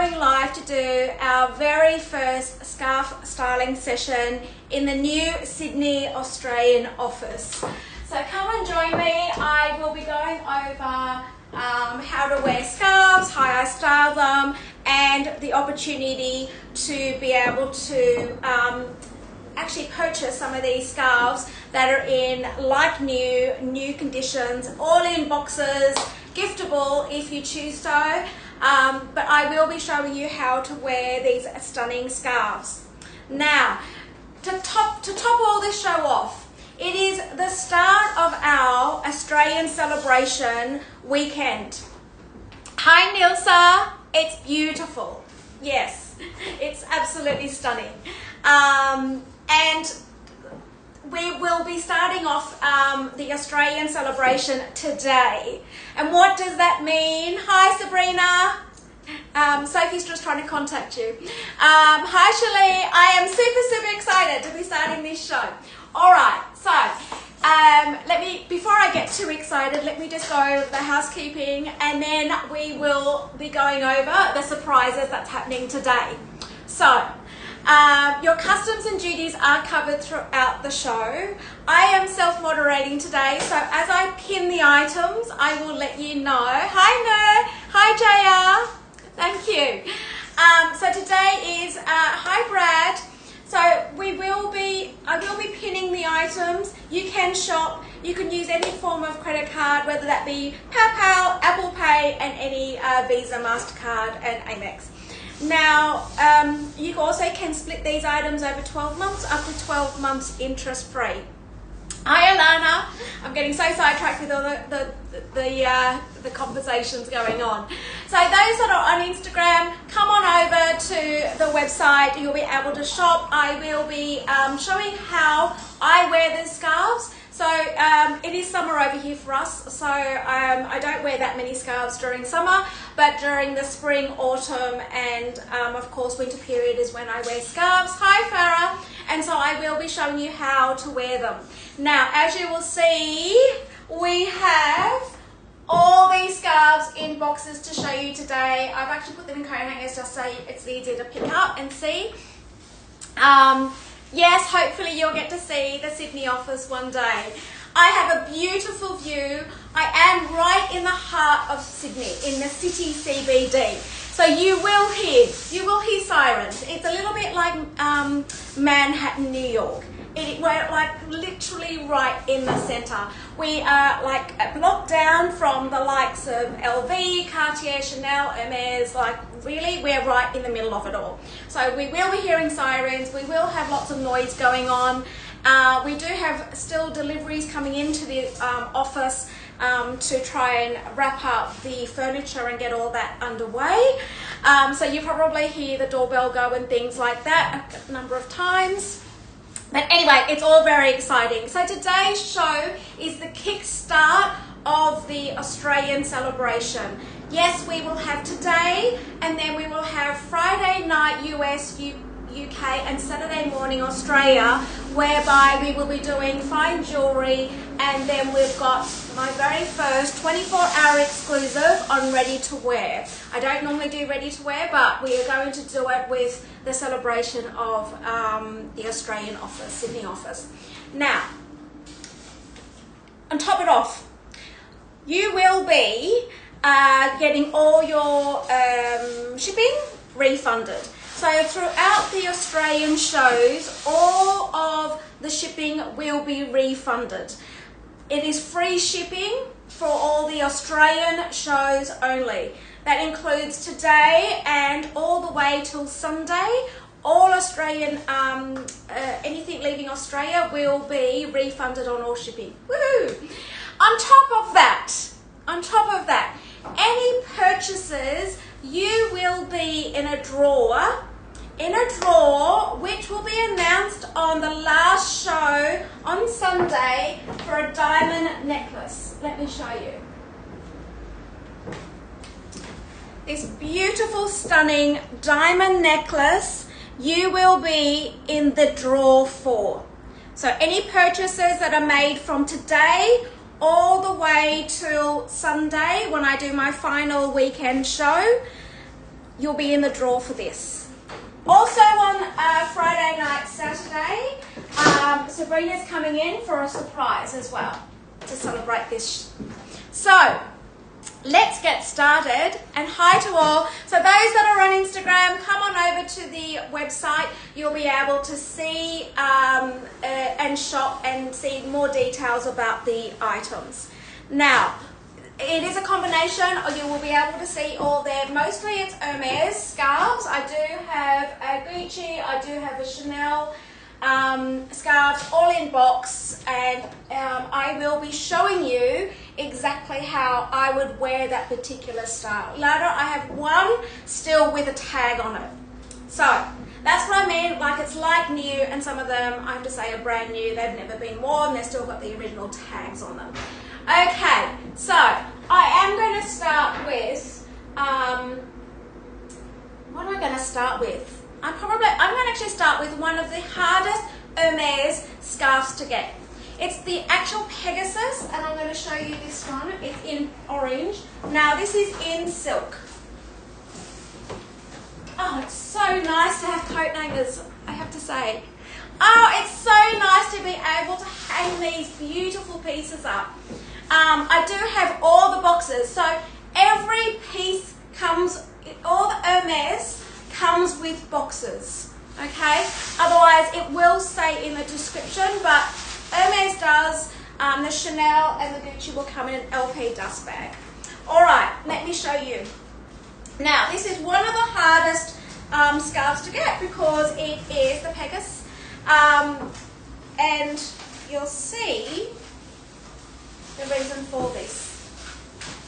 going live to do our very first scarf styling session in the new Sydney, Australian office. So come and join me. I will be going over how to wear scarves, how I style them, and the opportunity to be able to actually purchase some of these scarves that are in like new conditions, all in boxes, giftable if you choose so. But I will be showing you how to wear these stunning scarves. Now, to top all this show off, it is the start of our Australian celebration weekend. Hi Nilsa, it's beautiful. Yes, it's absolutely stunning. And we will be starting off the Australian celebration today. And what does that mean? Hi Sabrina. Sophie's just trying to contact you. Hi Shirley, I am super excited to be starting this show. All right, so before I get too excited, let me just go over the housekeeping, and then we will be going over the surprises that's happening today. So, your customs and duties are covered throughout the show. I am self-moderating today, so as I pin the items, I will let you know. Hi Ner, hi Jaya, thank you. So today is, hi Brad. So I will be pinning the items. You can shop, you can use any form of credit card, whether that be PayPal, Apple Pay, and any Visa, MasterCard, and Amex. Now, you also can split these items over 12 months, up to 12 months interest free. Hi Alana, I'm getting so sidetracked with all the conversations going on. So those that are on Instagram, come on over to the website, you'll be able to shop. I will be showing how I wear the scarves. So it is summer over here for us, so I don't wear that many scarves during summer, but during the spring, autumn, and of course winter period is when I wear scarves. Hi Farah, and so I will be showing you how to wear them. Now, as you will see, we have all these scarves in boxes to show you today. I've actually put them in coat hangers just so it's easier to pick up and see. Yes, hopefully you'll get to see the Sydney office one day. I have a beautiful view. I am right in the heart of Sydney, in the city CBD. So you will hear sirens. It's a little bit like Manhattan, New York. We're like literally right in the centre. We are like blocked down from the likes of LV, Cartier, Chanel, Hermes. Like really, we're right in the middle of it all. So we will be hearing sirens. We will have lots of noise going on. We do have still deliveries coming into the office to try and wrap up the furniture and get all that underway. So you probably hear the doorbell go and things like that a number of times. But anyway, it's all very exciting. So today's show is the kickstart of the Australian celebration. Yes, we will have today, and then we will have Friday night US, UK, and Saturday morning Australia, whereby we will be doing fine jewellery, and then we've got my very first 24-hour exclusive on ready to wear. I don't normally do ready to wear, but we are going to do it with the celebration of the Australian office, Sydney office. Now, on top it off, you will be getting all your shipping refunded. So throughout the Australian shows, all of the shipping will be refunded. It is free shipping for all the Australian shows only. That includes today and all the way till Sunday. All Australian, anything leaving Australia will be refunded on all shipping. Woohoo! On top of that, any purchases, you will be in a draw which will be announced on the last show on Sunday for a diamond necklace. Let me show you. This beautiful, stunning diamond necklace you will be in the draw for. So any purchases that are made from today all the way till Sunday when I do my final weekend show, you'll be in the draw for this. Also on Friday night, Saturday, Sabrina's coming in for a surprise as well to celebrate this. So let's get started, and hi to all. So those that are on Instagram, come on over to the website. You'll be able to see and shop and see more details about the items. Now, it is a combination, or you will be able to see all there. Mostly it's Hermes scarves. I do have a Gucci, I do have a Chanel scarves, all in box, and I will be showing you exactly how I would wear that particular style. Later, I have one still with a tag on it. So that's what I mean, like it's like new, and some of them I have to say are brand new. They've never been worn, they've still got the original tags on them. Okay, so I am going to start with, what am I going to start with? I'm going to actually start with one of the hardest Hermes scarves to get. It's the actual Pegasus, and I'm going to show you this one. It's in orange. Now this is in silk. Oh, it's so nice to have coat hangers, I have to say. Oh, it's so nice to be able to hang these beautiful pieces up. I do have all the boxes, so every piece comes, all the Hermes comes with boxes, okay? Otherwise, it will say in the description, but Hermes does, the Chanel and the Gucci will come in an LP dust bag. All right, let me show you. Now, this is one of the hardest scarves to get because it is the Pegasus, and you'll see the reason for this.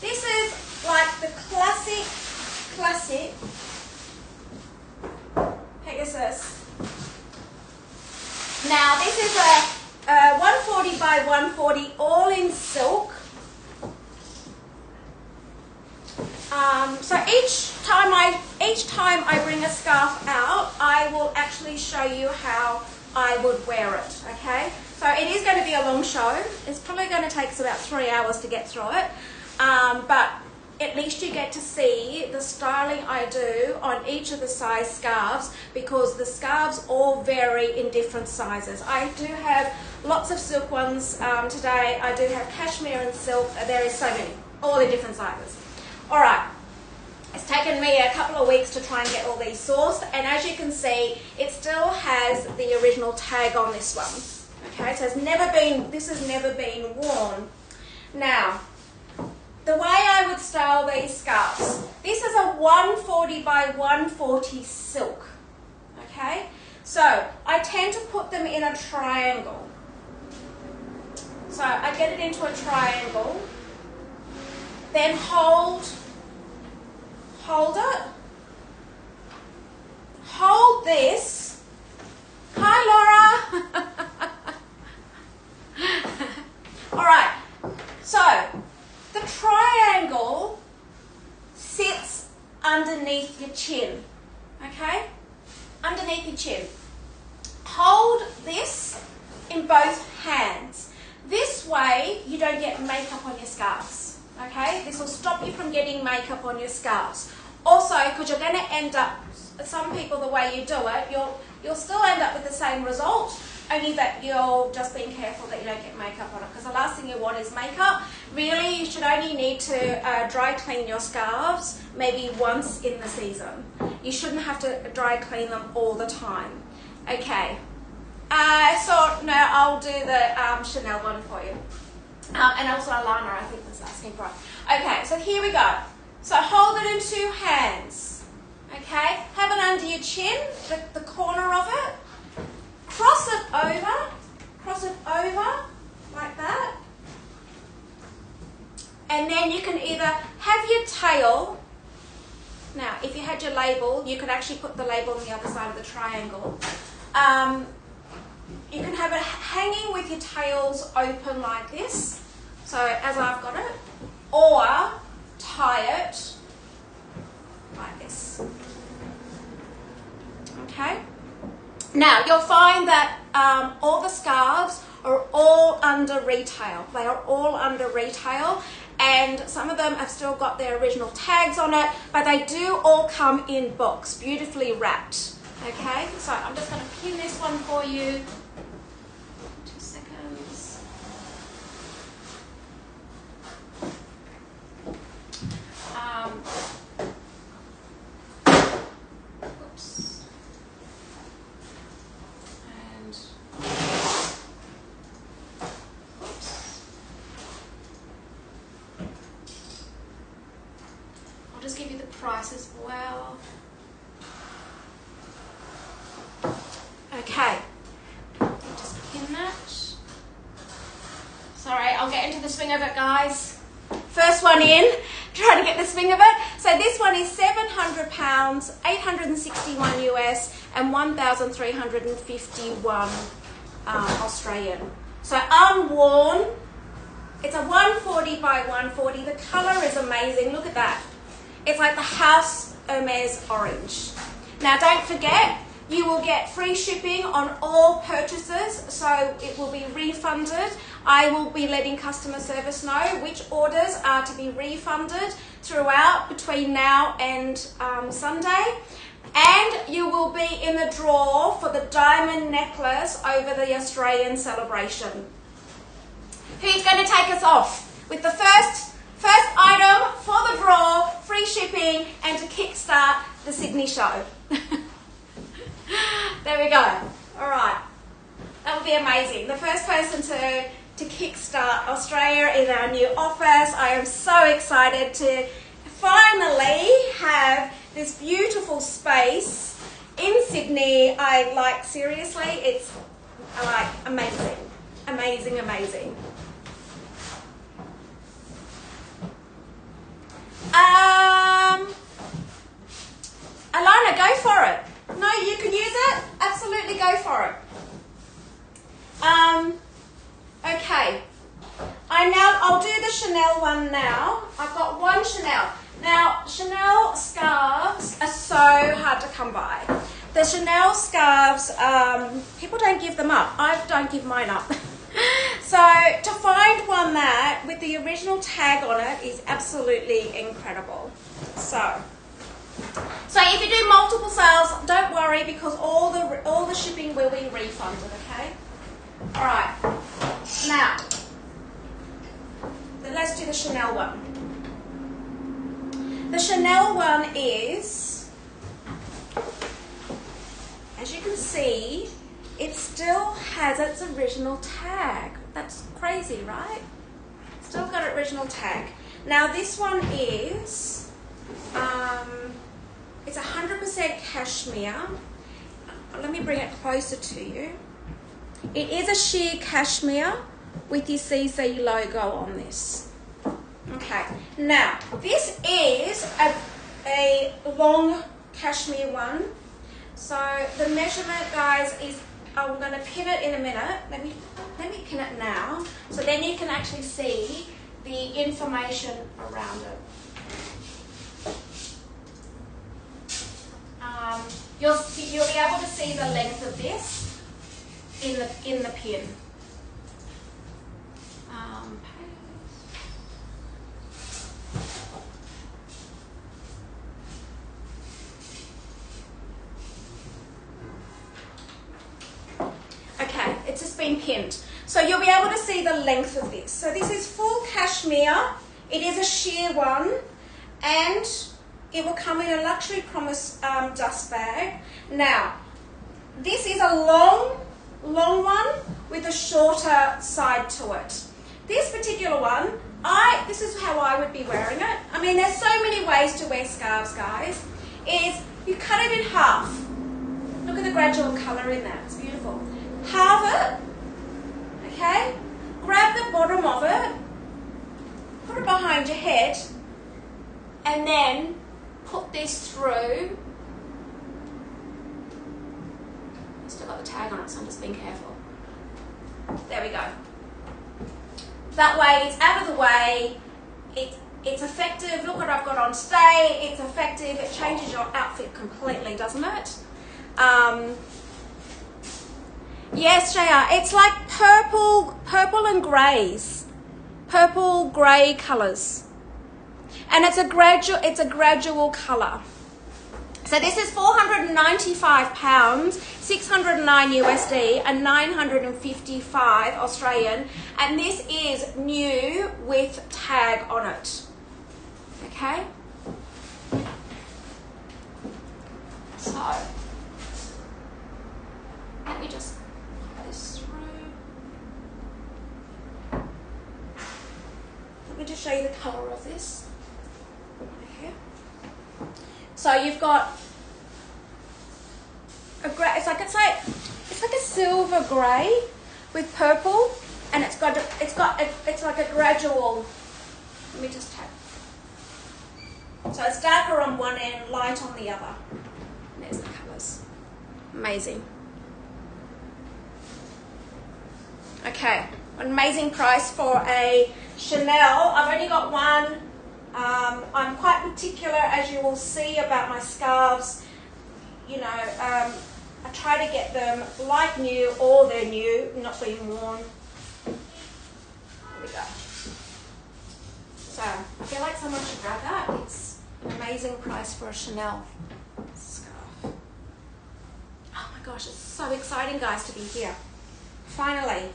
This is like the classic Pegasus. Now this is a 140 by 140, all in silk. So each time I bring a scarf out, I will actually show you how I would wear it, okay? So it is going to be a long show. It's probably going to take us about 3 hours to get through it, but at least you get to see the styling I do on each of the size scarves, because the scarves all vary in different sizes. I do have lots of silk ones today. I do have cashmere and silk. There is so many, all in different sizes. All right. It's taken me a couple of weeks to try and get all these sourced, and as you can see, it still has the original tag on this one. Okay, so this has never been worn. Now, the way I would style these scarves, this is a 140 by 140 silk. Okay, so I tend to put them in a triangle. So I get it into a triangle, then hold it, hold this. Hi Laura. All right, so the triangle sits underneath your chin, okay? Underneath your chin. Hold this in both hands. This way you don't get makeup on your scarves, okay? This will stop you from getting makeup on your scarves. Also, because you're going to end up, some people, the way you do it, you'll still end up with the same result, only that you're just being careful that you don't get makeup on it, because the last thing you want is makeup. Really, you should only need to dry clean your scarves maybe once in the season. You shouldn't have to dry clean them all the time. Okay, so now I'll do the Chanel one for you. And also Alana, I think, was asking for it. Okay, so here we go. So hold it in two hands. Okay, have it under your chin, the corner of it. Cross it over like that. And then you can either have your tail. Now, if you had your label, you could actually put the label on the other side of the triangle. You can have it hanging with your tails open like this, so as I've got it, or tie it like this. Okay? Now, you'll find that all the scarves are all under retail. They are all under retail, and some of them have still got their original tags on it, but they do all come in books, beautifully wrapped. Okay, so I'm just going to pin this one for you. 2 seconds. Oops. And oops. I'll just give you the price as well. Okay, just pin that. Sorry, I'll get into the swing of it, guys. First one in, trying to get the swing of it. So this one is £700, 861 US, and 1,351 Australian. So unworn, it's a 140 by 140. The colour is amazing. Look at that. It's like the House Hermes orange. Now don't forget, you will get free shipping on all purchases, so it will be refunded. I will be letting customer service know which orders are to be refunded throughout between now and Sunday. And you will be in the draw for the diamond necklace over the Australian celebration. Who's going to take us off with the first item for the draw, free shipping, and to kickstart the Sydney show? There we go. All right. That would be amazing. The first person to kickstart Australia in our new office. I am so excited to finally have this beautiful space in Sydney. Seriously, it's amazing. Amazing, amazing. Alana, go for it. No, you can use it. Absolutely go for it. Okay. I'll do the Chanel one now. I've got one Chanel. Now, Chanel scarves are so hard to come by. The Chanel scarves, people don't give them up. I don't give mine up. So to find one that with the original tag on it is absolutely incredible. So if you do multiple sales, don't worry because all the shipping will be refunded, okay? All right. Now, let's do the Chanel one. The Chanel one is, as you can see, it still has its original tag. That's crazy, right? Still got an original tag. Now this one is, it's 100% cashmere. Let me bring it closer to you. It is a sheer cashmere with your CC logo on this. Okay, now this is a long cashmere one. So the measurement, guys, is, I'm going to pin it in a minute. Let me pin it now, so then you can actually see the information around it. You'll be able to see the length of this in the pin. Okay, it's just been pinned. So you'll be able to see the length of this. So this is full cashmere. It is a sheer one, and it will come in a Luxury Promise dust bag. Now, this is a long one with a shorter side to it. This particular one, this is how I would be wearing it. I mean, there's so many ways to wear scarves, guys. Is you cut it in half. Look at the gradual colour in that. It's beautiful. Halve it, okay? Grab the bottom of it, put it behind your head, and then put this through. Still got the tag on it, so I'm just being careful. There we go. That way it's out of the way. It's effective. Look what I've got on today. It's effective. It changes your outfit completely, doesn't it? Yes, JR. It's like purple and greys. purple grey colours. And it's a gradual colour. So this is £495, 609 USD and 955 Australian, and this is new with tag on it. Okay? So let me just put this through. Let me just show you the colour of this. Okay. So you've got a grey. It's like a silver grey with purple, and it's like a gradual. Let me just tap. So it's darker on one end, light on the other. And there's the colours. Amazing. Okay, an amazing price for a Chanel. I've only got one. I'm quite particular, as you will see, about my scarves. You know, I try to get them like new or they're new, not being worn. There we go. So I feel like someone should grab that. It's an amazing price for a Chanel scarf. Oh my gosh, it's so exciting, guys, to be here. Finally.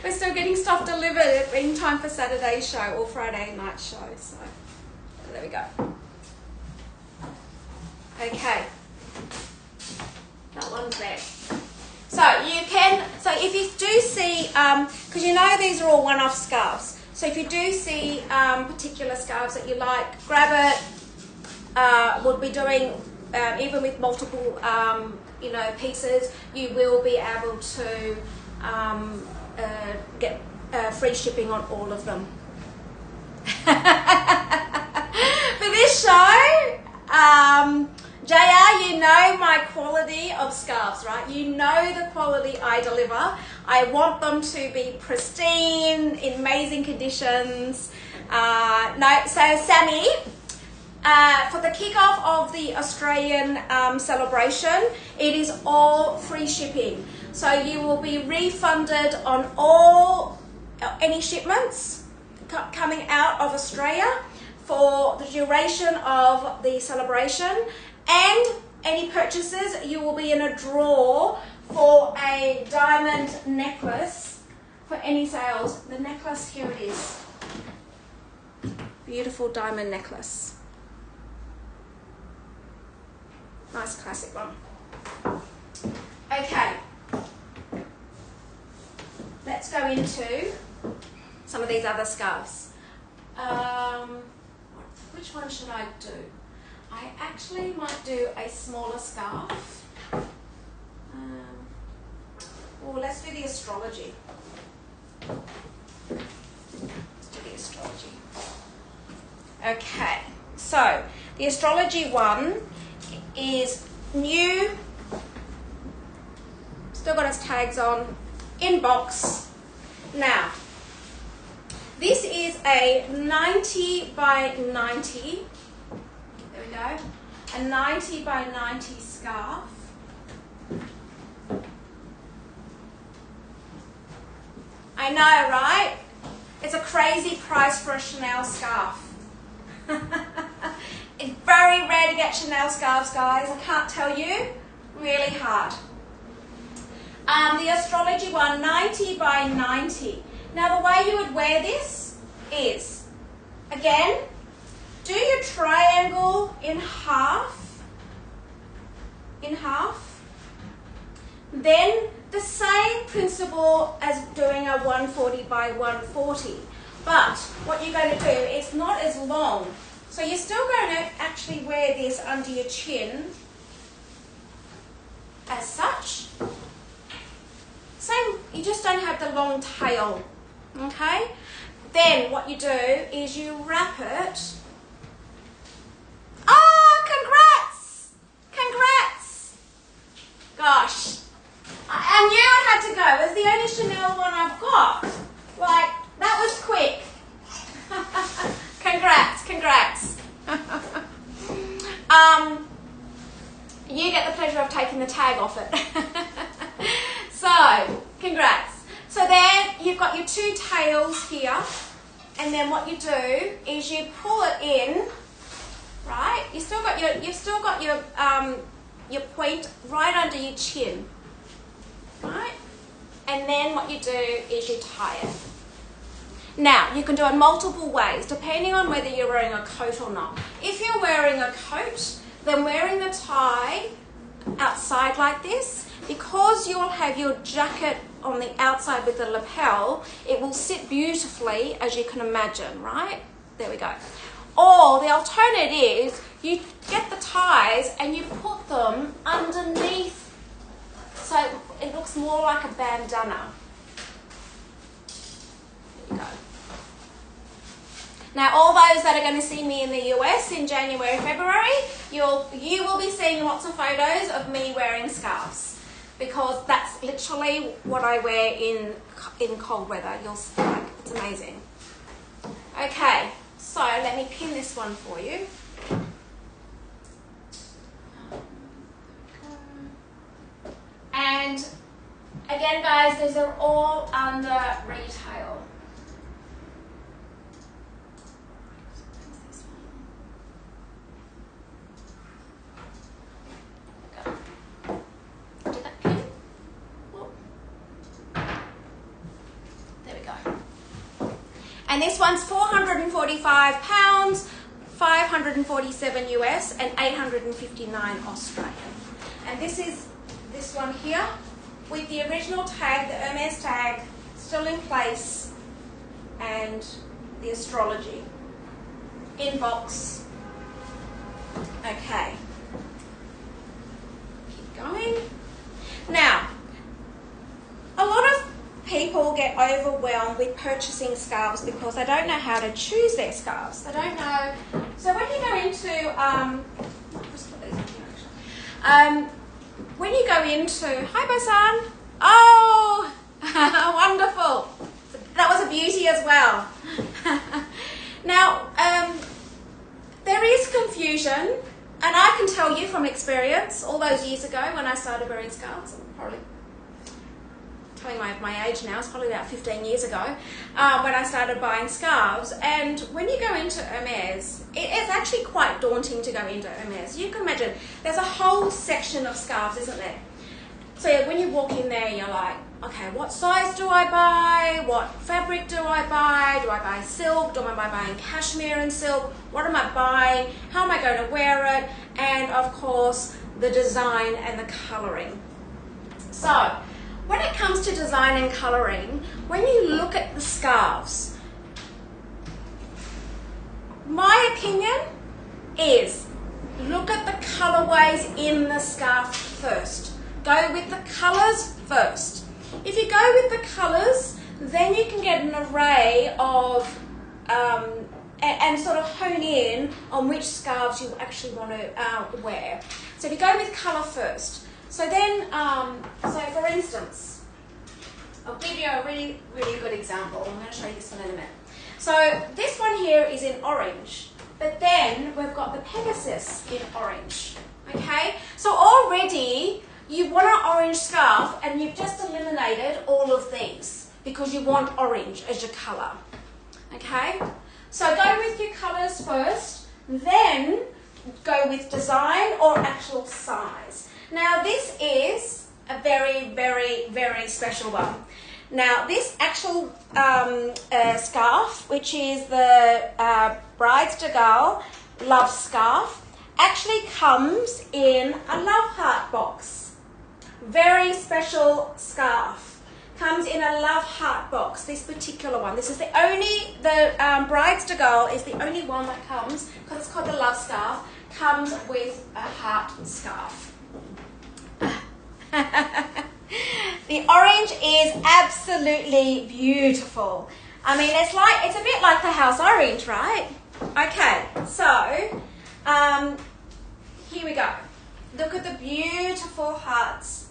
We're still getting stuff delivered in time for Saturday's show or Friday night show. So there we go. Okay. That one's there. So if you do see, because you know these are all one-off scarves. So if you do see particular scarves that you like, grab it. We'll be doing, even with multiple, pieces, you will be able to get free shipping on all of them. For this show, JR, you know my quality of scarves, right? You know the quality I deliver. I want them to be pristine, in amazing conditions. So Sammy, for the kickoff of the Australian celebration, it is all free shipping. So you will be refunded on any shipments coming out of Australia for the duration of the celebration, and any purchases, you will be in a draw for a diamond necklace for any sales. The necklace, here it is. Beautiful diamond necklace. Nice classic one. Okay. Let's go into some of these other scarves. Which one should I do? I actually might do a smaller scarf. Let's do the astrology. Let's do the astrology. Okay, so the astrology one is new. Still got its tags on. In box. Now, this is a 90 by 90. There we go. A 90 by 90 scarf. I know, right? It's a crazy price for a Chanel scarf. It's very rare to get Chanel scarves, guys. I can't tell you. Really hard. The astrology one, 90 by 90. Now the way you would wear this is, again, do your triangle in half. Then the same principle as doing a 140 by 140. But what you're going to do is not as long. So you're still going to actually wear this under your chin as such. Same, you just don't have the long tail, okay? Then what you do is you wrap it. Oh, congrats! Congrats! Gosh, I knew it had to go. It's the only Chanel one I've got. Like, that was quick. Congrats. You get the pleasure of taking the tag off it. So, congrats. So then you've got your two tails here, and then what you do is you pull it in, right? You've still got your point right under your chin, right? And then what you do is you tie it. Now, you can do it multiple ways, depending on whether you're wearing a coat or not. If you're wearing a coat, then wearing the tie outside like this, because you'll have your jacket on the outside with the lapel, it will sit beautifully, as you can imagine, right? There we go. Or the alternative is you get the ties and you put them underneath so it looks more like a bandana. There you go. Now, all those that are going to see me in the US in January, February, you will be seeing lots of photos of me wearing scarves, because that's literally what I wear in cold weather. You'll see, like, it's amazing. Okay, so let me pin this one for you. And again, guys, these are all under retail. And this one's £445, 547 US, and 859 Australian. And this is this one here with the original tag, the Hermes tag, still in place, and the astrology in box. Okay. Keep going. Now, a lot of people get overwhelmed with purchasing scarves because they don't know how to choose their scarves. They don't know. So when you go into, when you go into, hi Bosan. Oh, wonderful. That was a beauty as well. Now, there is confusion, and I can tell you from experience, all those years ago when I started wearing scarves, probably telling my age now, it's probably about 15 years ago, when I started buying scarves. And when you go into Hermes, it's actually quite daunting to go into Hermes. You can imagine, there's a whole section of scarves, isn't there? So when you walk in there, you're like, okay, what size do I buy? What fabric do I buy? Do I buy silk? Do I buy buying cashmere and silk? What am I buying? How am I going to wear it? And of course, the design and the colouring. So, when it comes to design and colouring, when you look at the scarves, my opinion is look at the colourways in the scarf first. Go with the colours first. If you go with the colours, then you can get an array of and sort of hone in on which scarves you actually want to wear. So if you go with colour first. So then, so for instance, I'll give you a really, really good example. I'm going to show you this one in a minute. So this one here is in orange, but then we've got the Pegasus in orange, okay? So already you want an orange scarf and you've just eliminated all of these because you want orange as your colour, okay? So go with your colours first, then go with design or actual size. Now this is a very, very, very special one. Now this actual scarf, which is the Brides de Gaulle Love Scarf, actually comes in a love heart box. Very special scarf. Comes in a love heart box, this particular one. This is the only, the Brides de Gaulle is the only one that comes, because it's called the Love Scarf, comes with a heart scarf. The orange is absolutely beautiful. I mean, it's a bit like the house orange, right? Okay, so here we go. Look at the beautiful hearts.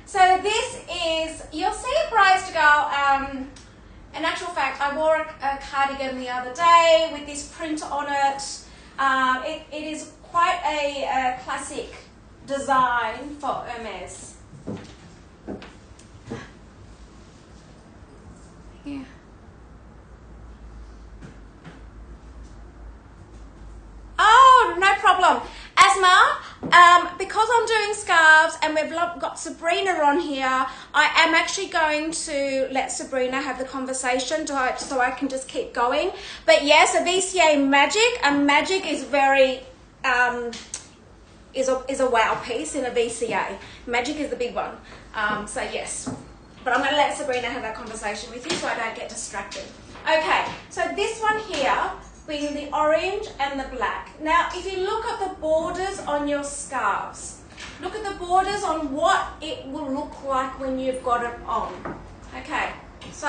So this is, you'll see at Brides de Gaulle, in actual fact, I wore a cardigan the other day with this print on it. It is quite a classic design for Yeah. Oh, no problem. Asma, because I'm doing scarves and we've got Sabrina on here, I am actually going to let Sabrina have the conversation so I can just keep going. But yes, a VCA magic is very, is a wow piece in a VCA. Magic is the big one. So yes, but I'm going to let Sabrina have that conversation with you so I don't get distracted. Okay, so this one here, being the orange and the black. Now, if you look at the borders on your scarves, look at the borders on what it will look like when you've got it on. Okay, so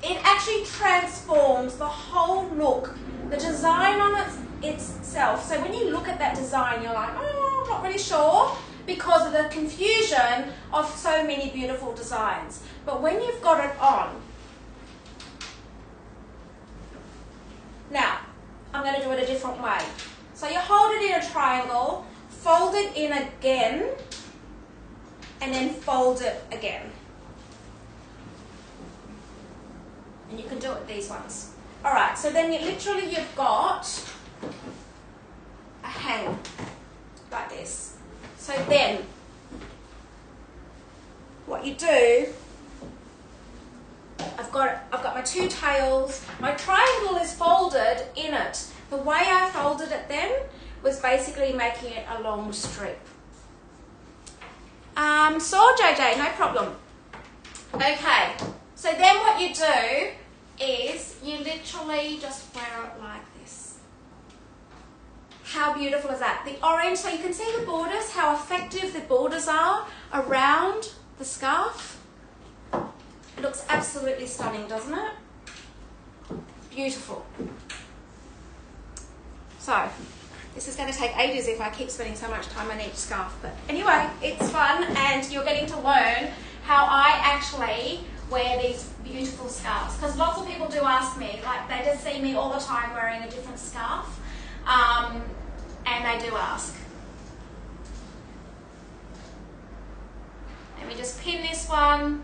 it actually transforms the whole look, the design on itself. So when you look at that design, you're like, oh, I'm not really sure, because of the confusion of so many beautiful designs. But when you've got it on, now, I'm going to do it a different way. So you hold it in a triangle, fold it in again, and then fold it again. And you can do it these ones. All right, so then you've got a hang like this. So then, what you do, I've got my two tails. My triangle is folded in it. The way I folded it then was basically making it a long strip. Saw JJ, no problem. Okay, so then what you do is you literally just wear it like this. How beautiful is that? The orange, so you can see the borders, how effective the borders are around the scarf. It looks absolutely stunning, doesn't it? Beautiful. So, this is going to take ages if I keep spending so much time on each scarf. But anyway, it's fun and you're getting to learn how I actually wear these beautiful scarves. Because lots of people do ask me, like they just see me all the time wearing a different scarf. And they do ask. Let me just pin this one.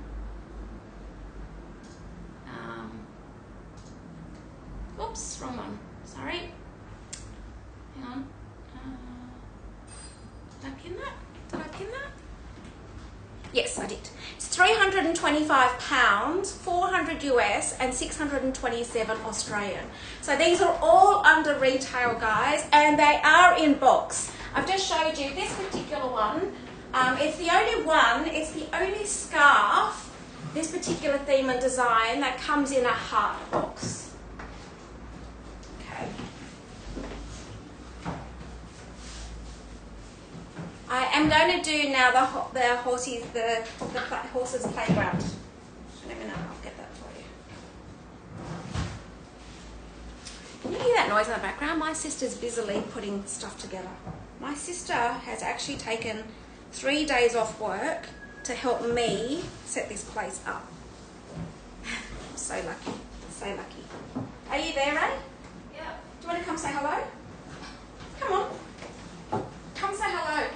Oops, wrong one. Sorry. Hang on. Did I pin that? Did I pin that? Yes, I did. It's £325, 400 US, and 627 Australian. So these are all under retail, guys, and they are in box. I've just showed you this particular one. It's the only one, it's the only scarf, this particular theme and design, that comes in a heart box. I am going to do now the horses playground. Let me know, I'll get that for you. Can you hear that noise in the background? My sister's busily putting stuff together. My sister has actually taken 3 days off work to help me set this place up. I'm so lucky, so lucky. Are you there, Ray? Yeah. Do you want to come say hello? Come on. Come say hello.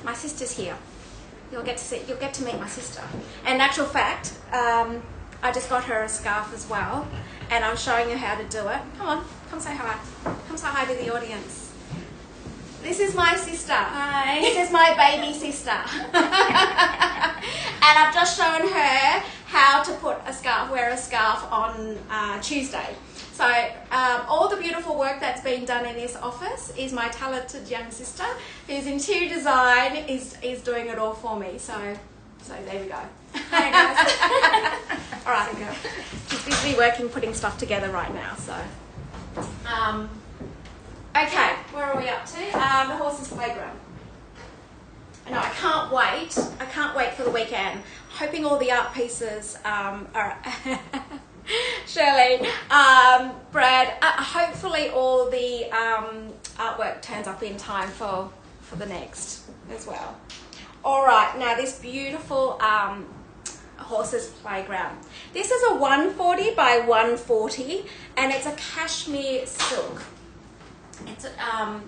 My sister's here. You'll get to meet my sister. And in actual fact, I just got her a scarf as well, and I'm showing her how to do it. Come on, come say hi. Come say hi to the audience. This is my sister. Hi. This is my baby sister. And I've just shown her how to wear a scarf on Tuesday. So all the beautiful work that's been done in this office is my talented young sister, who's interior design, is doing it all for me. So there we go. Hi guys. All right, here we go. She's busy working, putting stuff together right now. So, okay, where are we up to? The horses playground. No, I can't wait. I can't wait for the weekend. Hoping all the art pieces are. Shirley, Brad, hopefully all the artwork turns up in time for the next as well. All right, now this beautiful horses playground. This is a 140 by 140 and it's a cashmere silk. It's a, let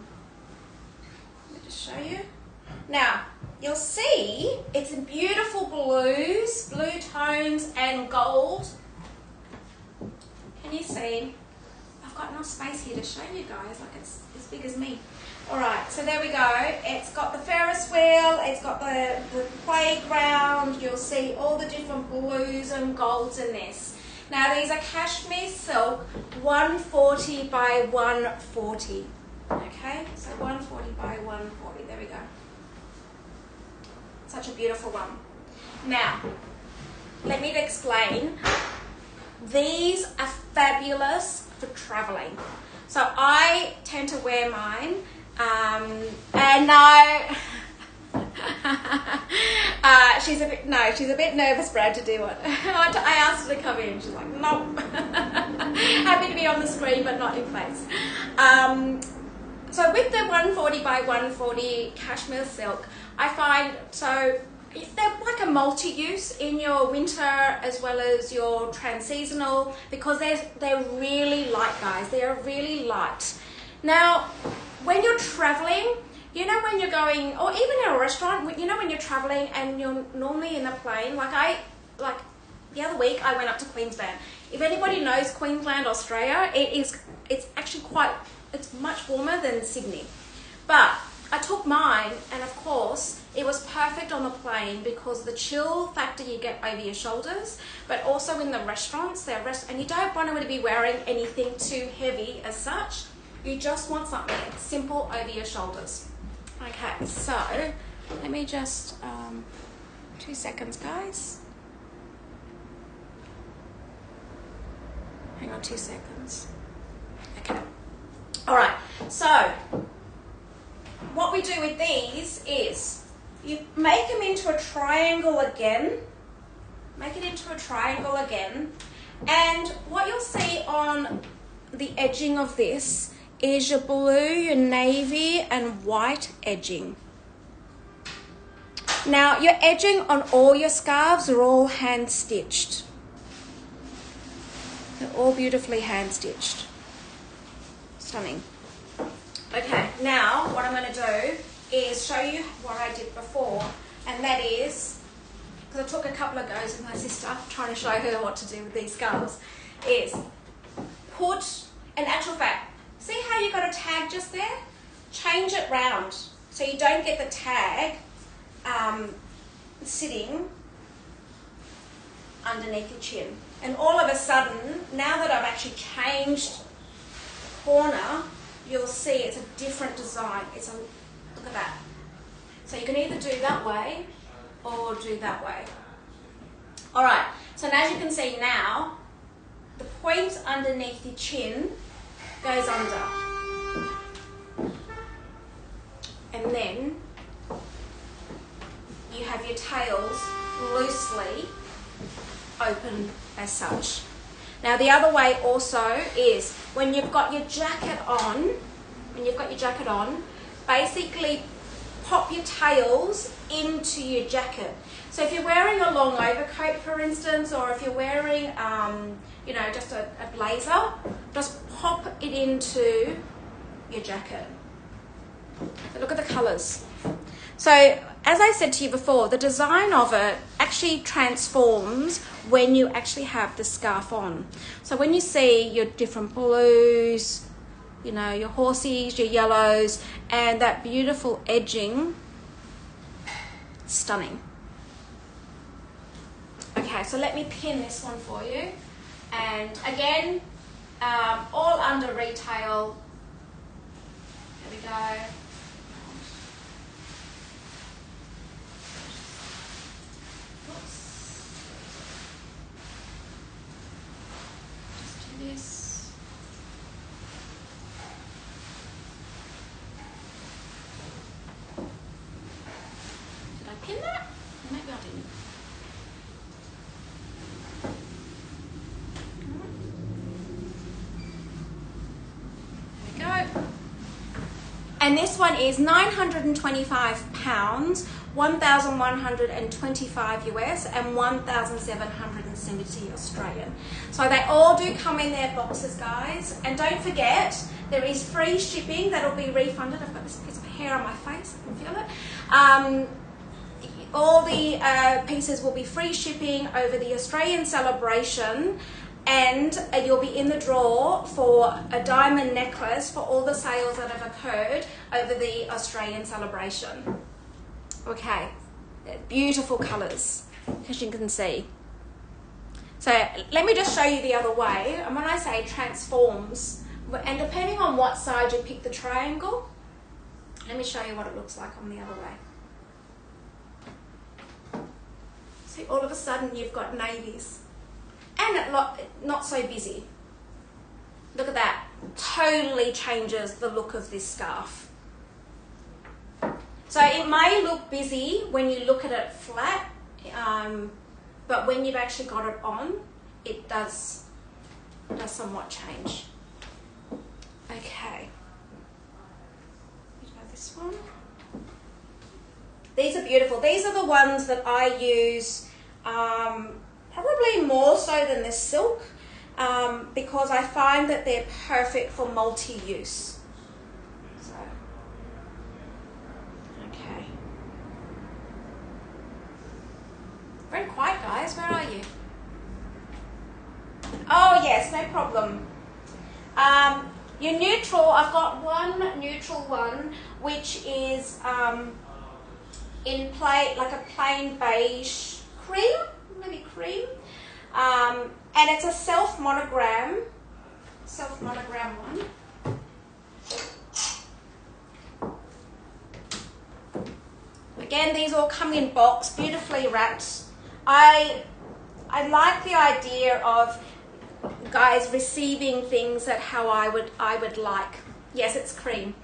me just show you. Now, you'll see it's in beautiful blues, blue stones and gold. Can you see? I've got enough space here to show you guys, like it's as big as me. Alright, so there we go. It's got the Ferris wheel, it's got the playground, you'll see all the different blues and golds in this. Now these are cashmere silk, 140 by 140. Okay, so 140 by 140, there we go. Such a beautiful one. Now, let me explain. These are fabulous for traveling. So I tend to wear mine, and no, she's a bit nervous, Brad, to do it. I asked her to come in. She's like, nope. Happy to be on the screen, but not in face. So with the 140 by 140 cashmere silk, I find they're like a multi-use in your winter as well as your trans-seasonal, because they're really light, guys. They are really light. Now, when you're traveling, you know, when you're going, or even in a restaurant, you know, when you're traveling and you're normally in a plane, like the other week I went up to Queensland. If anybody knows Queensland, Australia, it's actually it's much warmer than Sydney. But I took mine, and of course it was perfect on the plane because the chill factor you get over your shoulders, but also in the restaurants, and you don't want to be wearing anything too heavy as such. You just want something simple over your shoulders. Okay, so let me just 2 seconds, guys. Hang on 2 seconds. Okay. All right, so what we do with these is you make them into a triangle again. Make it into a triangle again. And what you'll see on the edging of this is your blue, your navy, and white edging. Now, your edging on all your scarves are all hand-stitched. They're all beautifully hand-stitched. Stunning. Okay, now what I'm going to do is show you what I did before, and that is, because I took a couple of goes with my sister trying to show her what to do with these scarves, is put, in actual fact, see how you got a tag just there? Change it round so you don't get the tag sitting underneath your chin. And all of a sudden, now that I've actually changed corner, you'll see it's a different design. Look at that. So you can either do that way or do that way. All right, so as you can see now, the point underneath your chin goes under. And then you have your tails loosely open as such. Now the other way also is when you've got your jacket on, basically pop your tails into your jacket. So if you're wearing a long overcoat, for instance, or if you're wearing, you know, just a blazer, just pop it into your jacket. So look at the colours. So as I said to you before, the design of it actually transforms when you actually have the scarf on. So when you see your different blues, you know, your horsies, your yellows, and that beautiful edging, stunning. Okay, so let me pin this one for you. And again, all under retail. There we go. This. Did I pin that? Maybe I didn't. There we go. And this one is £925, 1,125 US and 1,770 Australian. So they all do come in their boxes, guys. And don't forget, there is free shipping that'll be refunded. I've got this piece of hair on my face, I can feel it. all the pieces will be free shipping over the Australian celebration, and you'll be in the draw for a diamond necklace for all the sales that have occurred over the Australian celebration. Okay, beautiful colours, as you can see. So let me just show you the other way. And when I say transforms, and depending on what side you pick the triangle, let me show you what it looks like on the other way. See, all of a sudden you've got navies. And not so busy. Look at that. Totally changes the look of this scarf. So it may look busy when you look at it flat, but when you've actually got it on, it does somewhat change. Okay. This one. These are beautiful. These are the ones that I use probably more so than the silk, because I find that they're perfect for multi-use. So, okay. Very quiet, guys. Where are you? Oh yes, no problem. Your neutral, I've got one neutral one, which is in like a plain beige cream, maybe cream, and it's a self-monogram one. Again, these all come in box, beautifully wrapped. I like the idea of guys receiving things that how I would like. Yes, it's cream.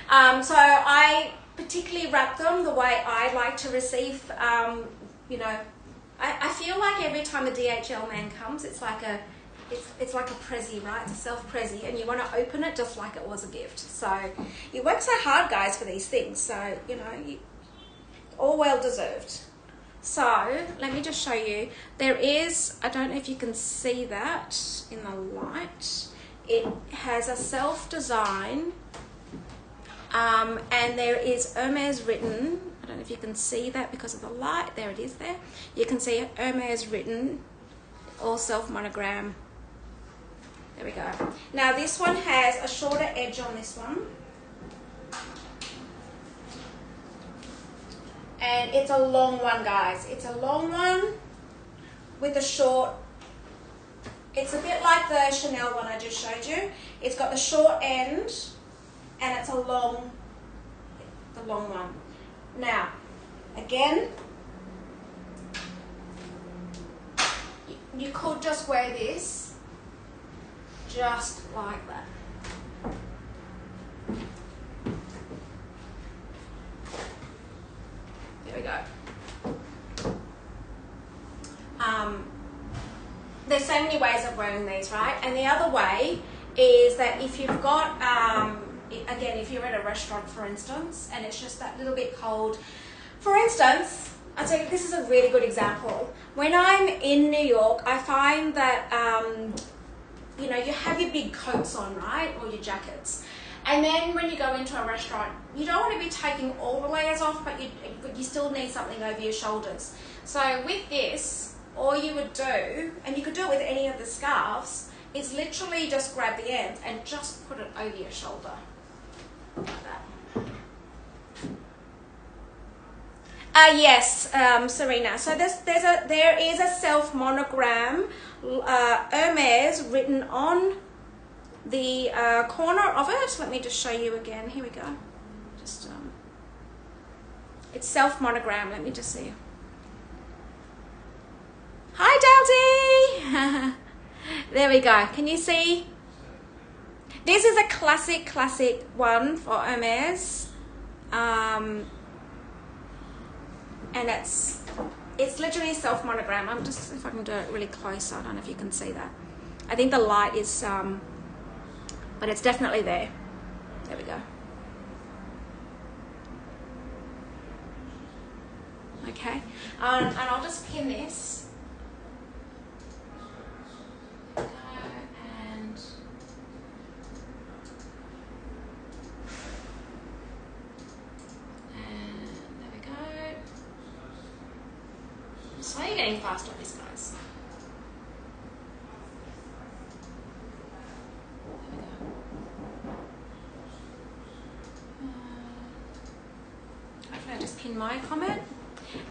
So I particularly wrap them the way I like to receive. You know, I feel like every time a DHL man comes, it's like a prezi, right? It's a self-prezi, and you want to open it just like it was a gift. So you work so hard, guys, for these things. So you know, all well deserved. So let me just show you. There is, I don't know if you can see that in the light. It has a self-design, and there is Hermes written. I don't know if you can see that because of the light. There it is there. You can see Hermes written, all self-monogram. There we go. Now this one has a shorter edge on this one. And it's a long one, guys. It's a long one with a short. It's a bit like the Chanel one I just showed you. It's got the short end, and it's the long one. Now, again, you could just wear this just like that. There we go. There's so many ways of wearing these, right? And the other way is that if you've got, again, if you're at a restaurant, for instance, and it's just that little bit cold. For instance, I'll tell you, this is a really good example. When I'm in New York, I find that, you know, you have your big coats on, right? Or your jackets. And then when you go into a restaurant, you don't want to be taking all the layers off, but you still need something over your shoulders. So with this, all you would do, and you could do it with any of the scarves, is literally just grab the ends and just put it over your shoulder. Like that. Yes, Serena. So there is a self-monogram, Hermes, written on the corner of it. Let me just show you again. Here we go. Just it's self-monogram. Let me just see. Hi, Dalty. There we go. Can you see? This is a classic one for Hermes. And it's literally self-monogram. I'm just, if I can do it really close, I don't know if you can see that. I think the light is, but it's definitely there. There we go. Okay, and I'll just pin this. getting fast on this, guys. Hopefully I just pinned my comment.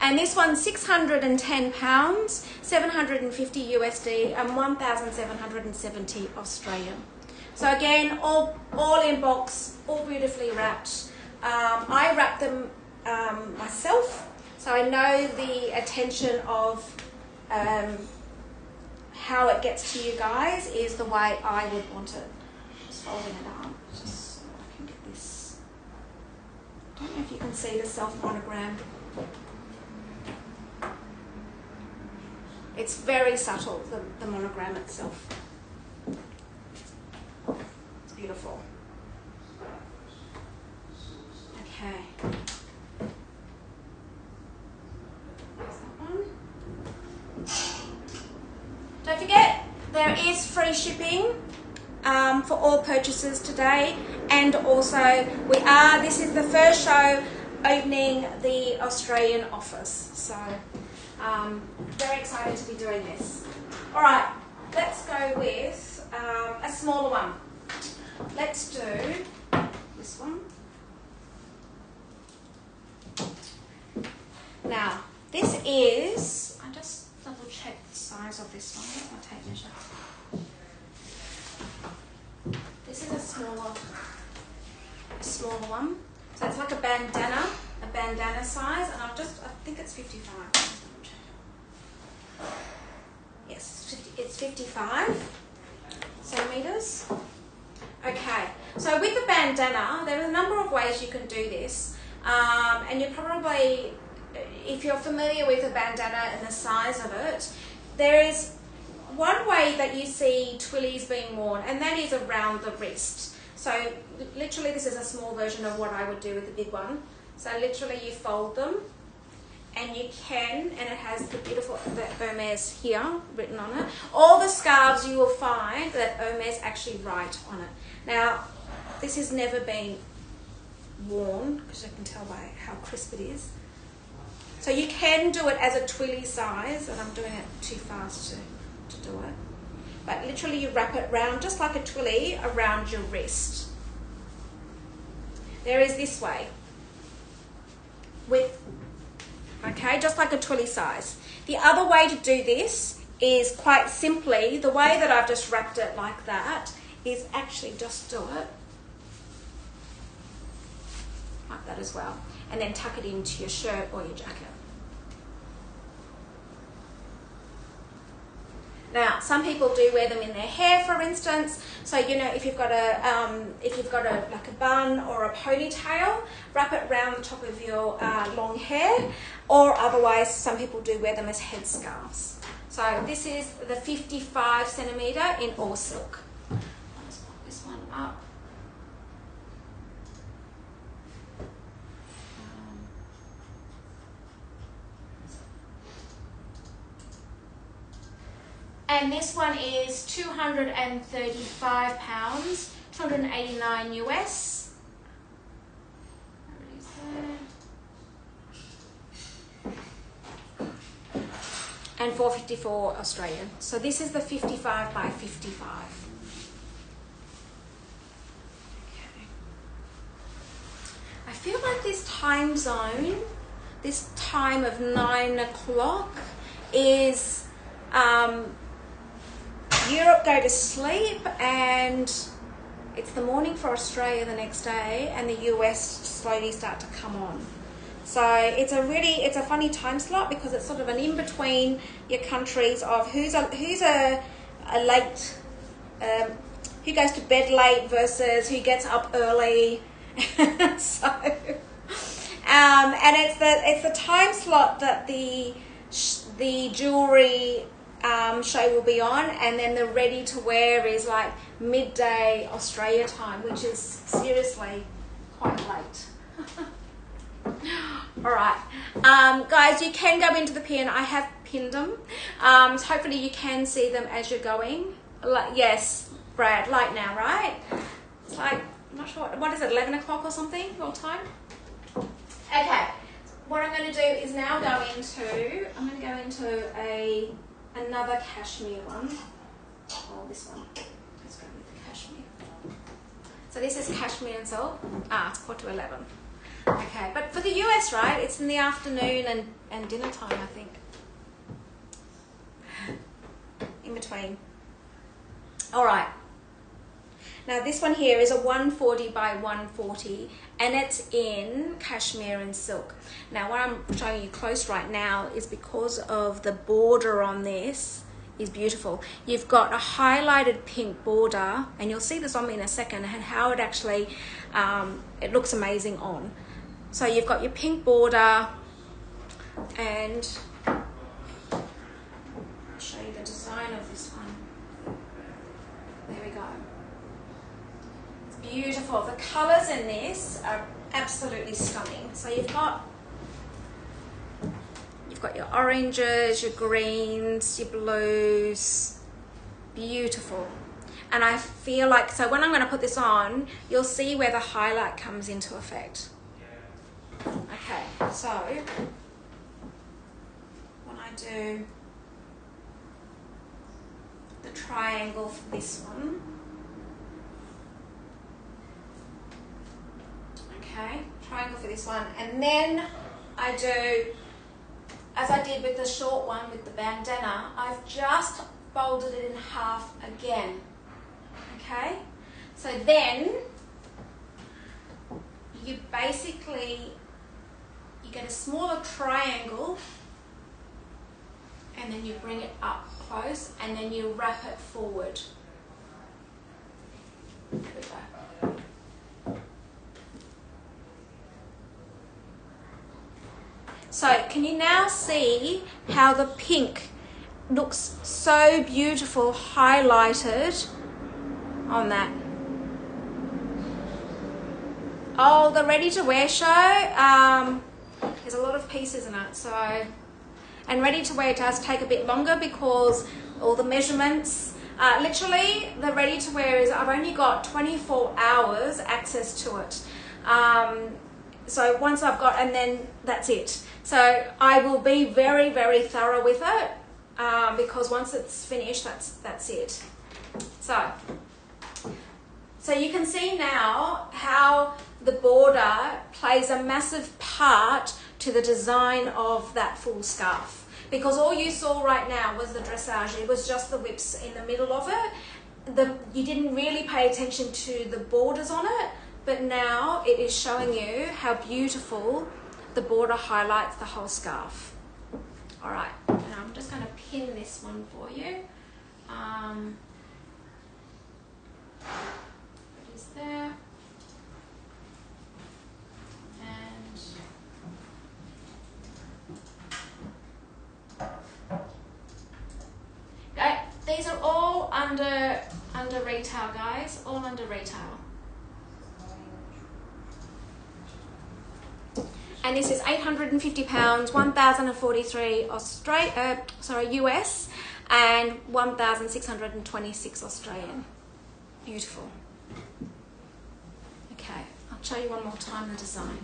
And this one's 610 pounds, 750 USD, and 1,770 Australian. So again, all in box, all beautifully wrapped. I wrap them myself, so I know the attention of how it gets to you guys is the way I would want it. Just folding it up, just so I can get this. I don't know if you can see the self monogram. It's very subtle, the monogram itself. It's beautiful. Okay. There's that one. Don't forget, there is free shipping for all purchases today, and also this is the first show opening the Australian office, so very excited to be doing this. All right, let's go with a smaller one. Let's do this one. Now, this is, I just double check the size of this one. Where's my tape measure? This is a smaller one. So it's like a bandana size, and I think it's 55. Yes, it's 55 centimeters. Okay, so with the bandana, there are a number of ways you can do this, and you probably, if you're familiar with a bandana and the size of it, there is one way that you see twillies being worn, and that is around the wrist. So literally this is a small version of what I would do with the big one. So literally you fold them, and you can, and it has the beautiful, the Hermes here written on it. All the scarves you will find that Hermes actually write on it. Now, this has never been worn, because you can tell by how crisp it is. So you can do it as a twilly size, and I'm doing it too fast to do it. But literally you wrap it round, just like a twilly, around your wrist. There is this way, okay, just like a twilly size. The other way to do this is quite simply, the way that I've just wrapped it like that, is actually just do it like that as well, and then tuck it into your shirt or your jacket. Now, some people do wear them in their hair, for instance. So, you know, if you've got a like a bun or a ponytail, wrap it around the top of your long hair, or otherwise, some people do wear them as headscarves. So this is the 55 centimeter in all silk. I'll just pop this one up. And this one is 235 pounds, 289 US. And 454 Australian. So this is the 55 by 55. Okay. I feel like this time zone, this time of 9 o'clock is Europe go to sleep, and it's the morning for Australia the next day, and the US slowly start to come on. So it's a funny time slot, because it's sort of an in between your countries of who's a late, who goes to bed late versus who gets up early. So and it's the time slot that the jewelry show will be on, and then the ready to wear is like midday Australia time, which is seriously quite late. All right, guys, you can go into the pin. I have pinned them, so hopefully you can see them as you're going. Yes, Brad, light now, right? It's like, I'm not sure, what is it, 11 o'clock or something, your time? Okay, what I'm going to do is now I'm going to go into another cashmere one. Oh, this one. Let's go with the cashmere. So this is cashmere and silk. It's 11:15. Okay, but for the US, right, it's in the afternoon and dinner time, I think. In between. All right. Now this one here is a 140 by 140 and it's in cashmere and silk. Now what I'm showing you close right now is because of the border on this is beautiful. You've got a highlighted pink border, and you'll see this on me in a second and how it actually, it looks amazing on. So you've got your pink border, and I'll show you the design of this one. There we go. It's beautiful. The colours in this are absolutely stunning. So you've got your oranges, your greens, your blues. Beautiful. And I feel like, so when I'm going to put this on, you'll see where the highlight comes into effect. Okay, so when I do the triangle for this one, okay, triangle for this one, and then I do, as I did with the short one with the bandana, I've just folded it in half again, okay? So then you basically, you get a smaller triangle and then you bring it up close and then you wrap it forward. There we go. So can you now see how the pink looks so beautiful highlighted on that? Oh, the ready to wear show, there's a lot of pieces in it, so, and ready to wear does take a bit longer because all the measurements, literally the ready to wear is, I've only got 24 hours access to it. So once I've got, and then that's it. So I will be very, very thorough with it because once it's finished, that's it. So you can see now how the border plays a massive part to the design of that full scarf, because all you saw right now was the dressage. It was just the whips in the middle of it. You didn't really pay attention to the borders on it, but now it is showing you how beautiful the border highlights the whole scarf. All right, now I'm just going to pin this one for you. It is there. And okay, these are all under retail, guys, all under retail. And this is £850, 1,043 US, and 1,626 Australian. Beautiful. Okay, I'll show you one more time the design.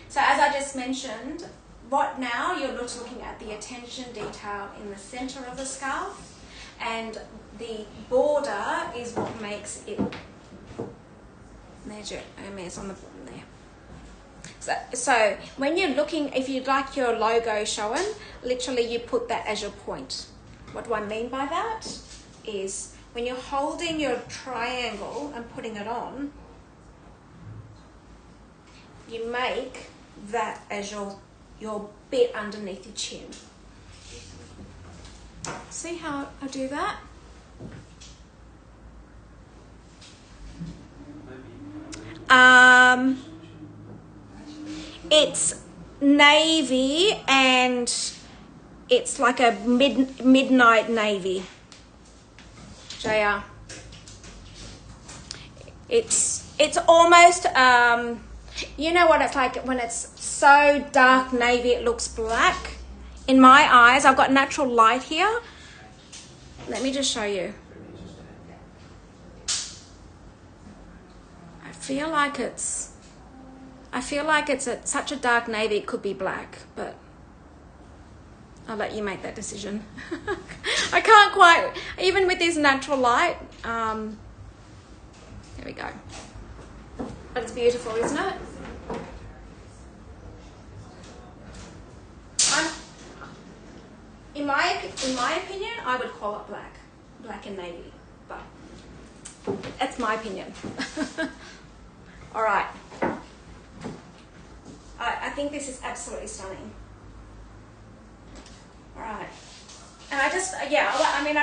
So as I just mentioned, right now you're looking at the attention detail in the center of the scarf, and the border is what makes it. There's your Hermes on the bottom there. So when you're looking, if you'd like your logo showing, literally you put that as your point. What do I mean by that? Is when you're holding your triangle and putting it on, you make that as your bit underneath your chin. See how I do that? It's navy and it's like a midnight navy. JR. It's almost you know what it's like when it's so dark navy it looks black. In my eyes, I've got natural light here. Let me just show you. I feel like it's such a dark navy, it could be black, but I'll let you make that decision. I can't quite, even with this natural light. There we go. But it's beautiful, isn't it? In my opinion, I would call it black and navy, but that's my opinion. All right. I think this is absolutely stunning. All right. And I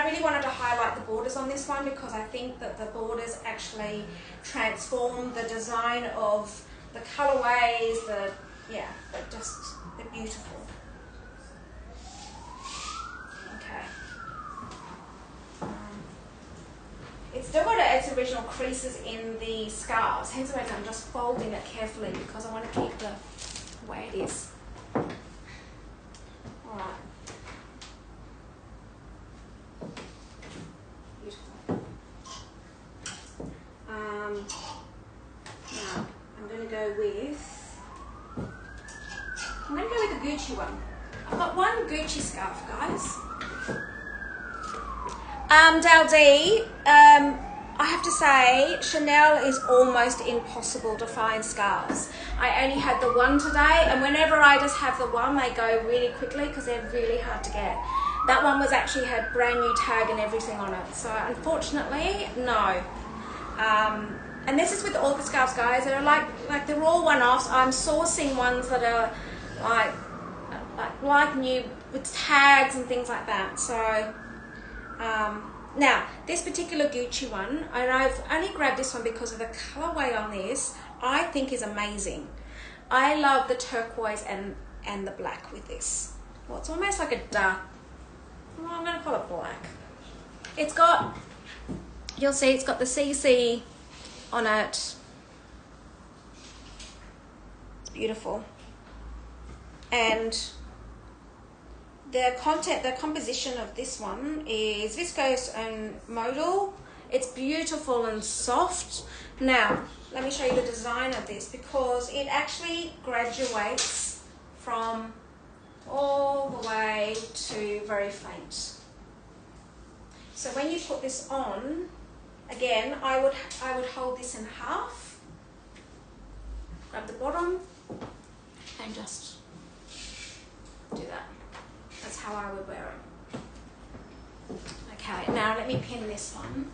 really wanted to highlight the borders on this one because I think that the borders actually transform the design of the colorways, they're beautiful. Okay. It's still got its original creases in the scarves, hence the reason I'm just folding it carefully because I want to keep the way it is. Alright. Beautiful. Now, I'm going to go with the Gucci one. I've got one Gucci scarf, guys. Daldee, I have to say, Chanel is almost impossible to find scarves. I only had the one today, and whenever I just have the one, they go really quickly because they're really hard to get. That one was actually had brand new tag and everything on it, so unfortunately, no. And this is with all the scarves, guys. They're like they're all one-offs. I'm sourcing ones that are like new with tags and things like that. So. Now, this particular Gucci one, and I've only grabbed this one because of the colorway on this, I think is amazing. I love the turquoise and the black with this. Well, it's almost like a dark, well, I'm going to call it black. It's got, you'll see it's got the CC on it. It's beautiful. And the composition of this one is viscose and modal. It's beautiful and soft. Now, let me show you the design of this because it actually graduates from all the way to very faint. So when you put this on, again, I would hold this in half, grab the bottom, and just do that. That's how I would wear it. Okay, now let me pin this one.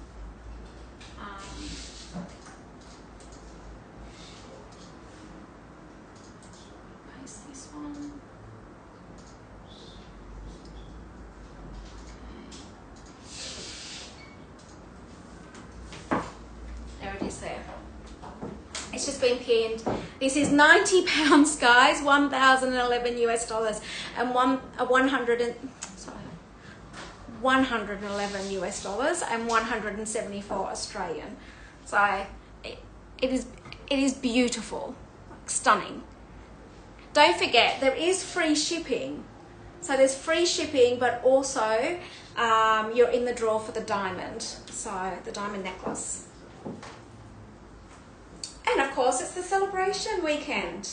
Paste this one. Okay. There it is there. It's just been pinned. This is £90, guys, 1,011 US dollars, and 111 US dollars and 174 Australian. So it is beautiful, stunning. Don't forget there is free shipping. So there's free shipping, but also you're in the draw for the diamond. So the diamond necklace. And of course, it's the celebration weekend.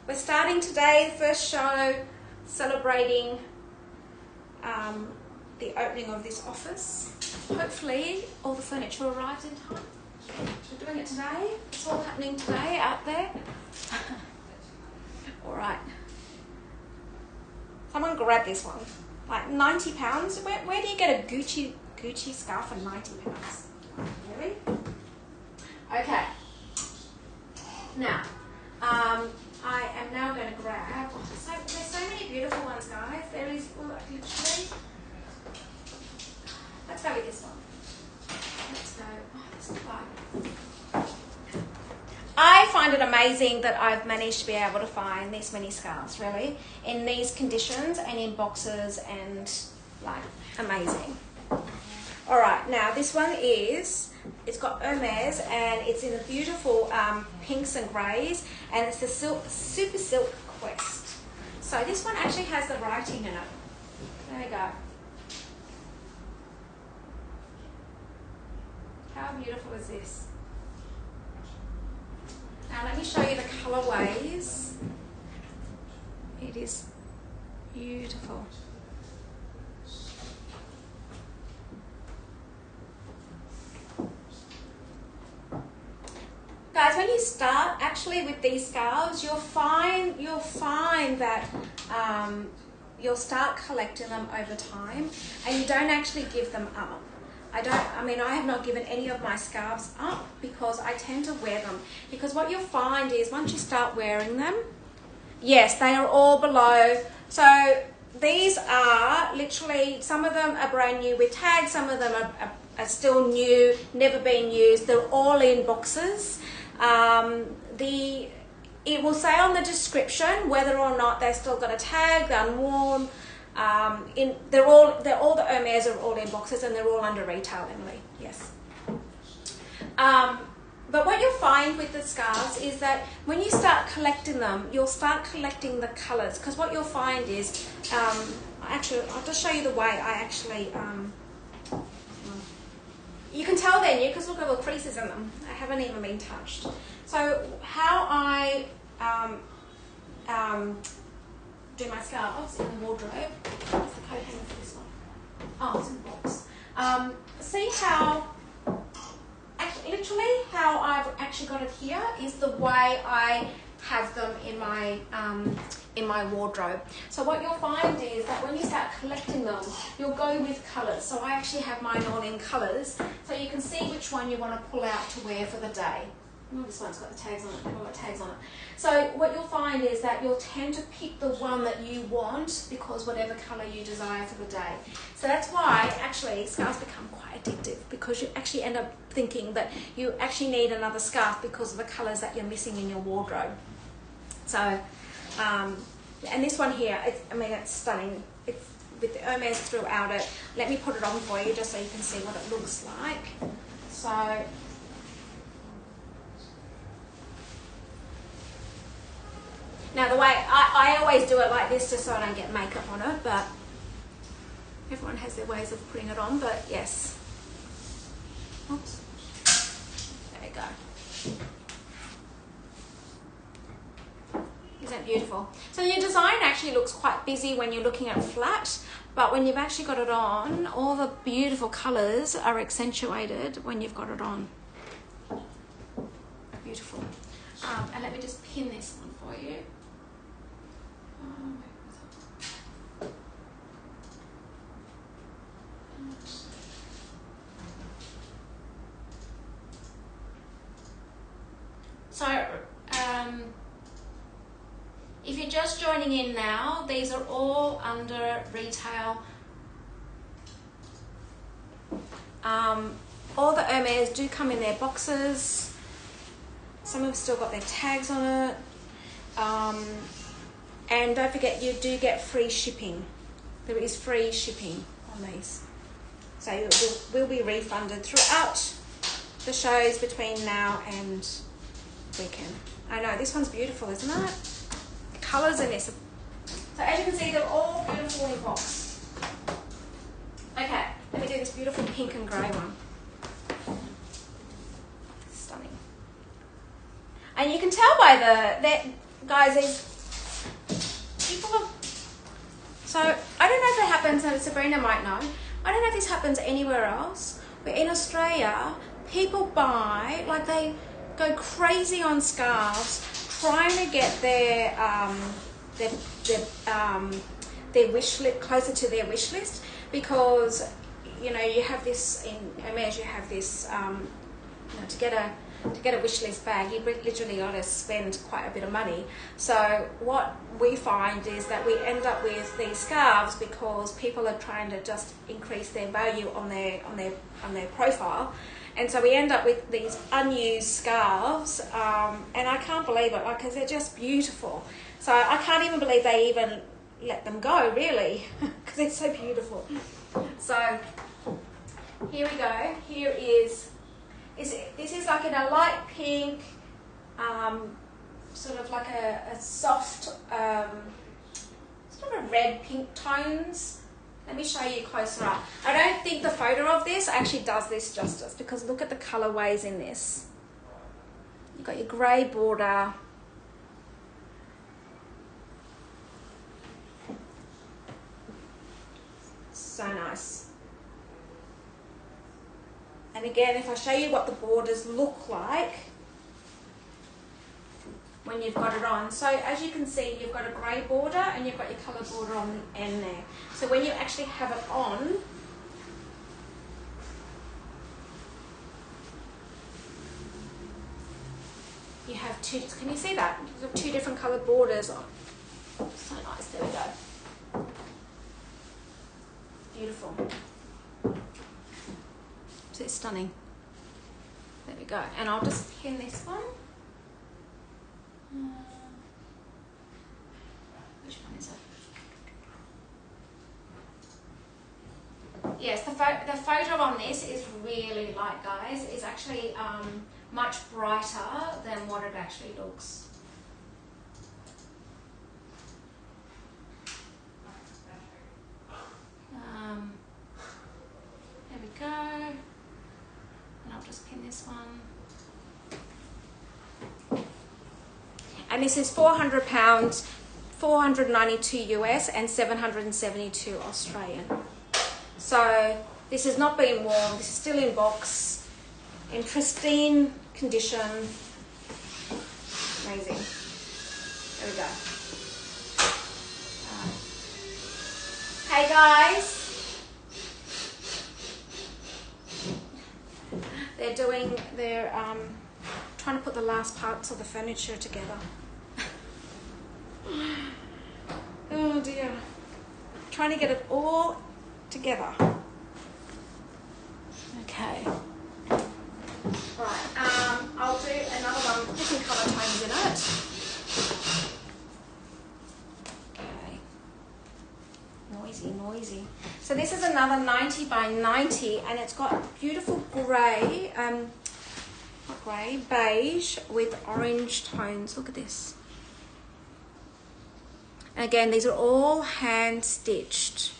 We're starting today, the first show, celebrating the opening of this office. Hopefully, all the furniture arrives in time. We're doing it today. It's all happening today out there. All right. Someone grab this one. Like £90. Where do you get a Gucci scarf for £90? Really? Okay. Now, I am now going to grab, there's so many beautiful ones, guys. There is, literally, let's go with this one. Let's go, this is fun. I find it amazing that I've managed to be able to find this many scarves, really, in these conditions and in boxes and, like, amazing. All right, now this one it's got Hermes and it's in a beautiful pinks and greys, and it's the Super Silk Quest. So this one actually has the writing in it. There we go. How beautiful is this? Now let me show you the colorways. It is beautiful. Guys, when you start actually with these scarves, you'll find that you'll start collecting them over time, and you don't actually give them up. I have not given any of my scarves up because I tend to wear them. Because what you'll find is once you start wearing them, yes, they are all below. So these are literally, some of them are brand new with tags, some of them are still new, never been used. They're all in boxes. It will say on the description whether or not they've still got a tag, they're unworn. They're all the Hermes are all in boxes, and they're all under retail, Emily. Yes. But what you'll find with the scarves is that when you start collecting them, you'll start collecting the colours. Because what you'll find is, actually, I'll just show you the way I actually. You can tell they're new because look at all the creases in them. I haven't even been touched. So how I do my scarves in the wardrobe. What's the coat hanger for this one? Oh, it's in the box. See how, literally how I've actually got it here is the way I have them in my wardrobe. So what you'll find is that when you start collecting them, you'll go with colours. So I actually have mine all in colours, so you can see which one you want to pull out to wear for the day. Oh, this one's got the tags on it. They've all got tags on it. So what you'll find is that you'll tend to pick the one that you want because whatever colour you desire for the day. So that's why actually scarves become quite addictive, because you actually end up thinking that you actually need another scarf because of the colours that you're missing in your wardrobe. So, and this one here, it's stunning. It's with the Hermes throughout it. Let me put it on for you just so you can see what it looks like. So, now the way, I always do it like this just so I don't get makeup on it, but everyone has their ways of putting it on, but yes. Oops. There you go. Isn't that beautiful? So your design actually looks quite busy when you're looking at flat, but when you've actually got it on, all the beautiful colours are accentuated when you've got it on. Beautiful. And let me just pin this one for you. So, if you're just joining in now, these are all under retail. All the Hermes do come in their boxes. Some have still got their tags on it. And don't forget, you do get free shipping. There is free shipping on these. So you will be refunded throughout the shows between now and weekend. I know, this one's beautiful, isn't it? The colours in this. So as you can see, they're all beautiful in box. Okay, let me do this beautiful pink and grey one. Stunning. And you can tell by guys, these people are, so I don't know if it happens, and Sabrina might know, I don't know if this happens anywhere else, but in Australia, people buy, like they go crazy on scarves, trying to get their wish list closer to their wish list, because you know you have this in Hermes, you have this you know, to get a wish list bag, you literally got to spend quite a bit of money. So what we find is that we end up with these scarves because people are trying to just increase their value on their profile. And so we end up with these unused scarves, and I can't believe it, because they're just beautiful. So I can't even believe they even let them go, really, because they're so beautiful. So here we go. Here is this is like in a light pink, sort of like a soft, sort of red pink tones. Let me show you closer up. I don't think the photo of this actually does this justice, because look at the colorways in this. You've got your grey border. So nice. And again, if I show you what the borders look like when you've got it on. So as you can see, you've got a grey border and you've got your colour border on the end there. So when you actually have it on, you have two, can you see that? You have two different coloured borders on. So nice, there we go. Beautiful. So it's stunning. There we go. And I'll just pin this one. Which one is it? Yes, the photo on this is really light, guys. It's actually much brighter than what it actually looks. There we go. And I'll just pin this one. And this is £400, 492 US and 772 Australian. So this has not been worn. This is still in box, in pristine condition. Amazing. There we go. Hey guys. They're trying to put the last parts of the furniture together. Oh dear. Trying to get it all together. Okay. Right, I'll do another one, different colour tones in it. Okay. Noisy. So this is another 90 by 90 and it's got beautiful grey, not grey, beige with orange tones. Look at this. And again, these are all hand stitched.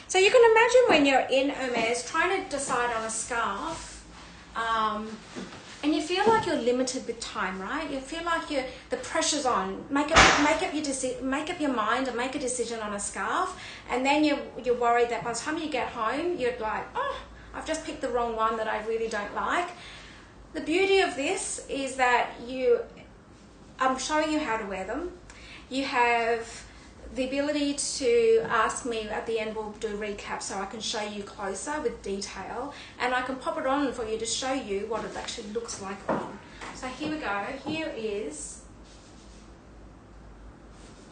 So you can imagine when you're in Hermes trying to decide on a scarf, and you feel like you're limited with time, right? You feel like the pressure's on. Make up your mind and make a decision on a scarf, and then you're worried that by the time you get home, you're like, oh, I've just picked the wrong one that I really don't like. The beauty of this is that I'm showing you how to wear them. You have the ability to ask me at the end, we'll do a recap so I can show you closer with detail, and I can pop it on for you to show you what it actually looks like on. So here we go. Here is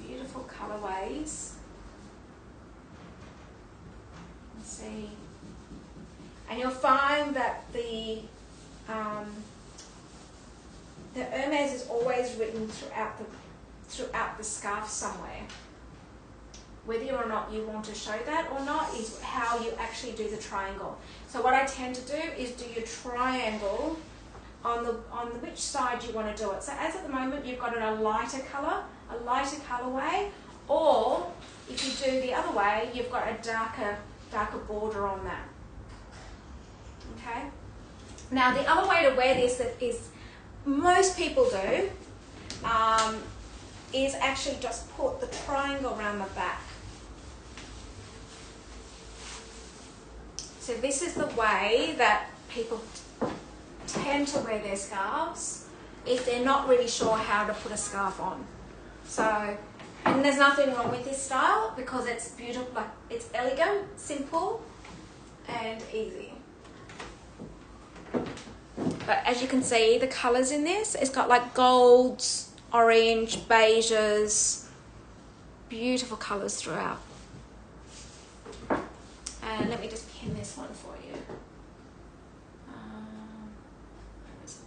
beautiful colorways. Let's see. And you'll find that the Hermes is always written throughout the scarf somewhere. Whether or not you want to show that or not is how you actually do the triangle. So what I tend to do is do your triangle on which side you want to do it. So as at the moment you've got a lighter colorway, or if you do the other way, you've got a darker border on that. Okay. Now the other way to wear this that is most people do is actually just put the triangle around the back. So this is the way that people tend to wear their scarves if they're not really sure how to put a scarf on. So, and there's nothing wrong with this style because it's beautiful, like it's elegant, simple, and easy. But as you can see, the colours in this, it's got like golds, orange, beiges, beautiful colours throughout. And let me just pin this one for you. Where is it?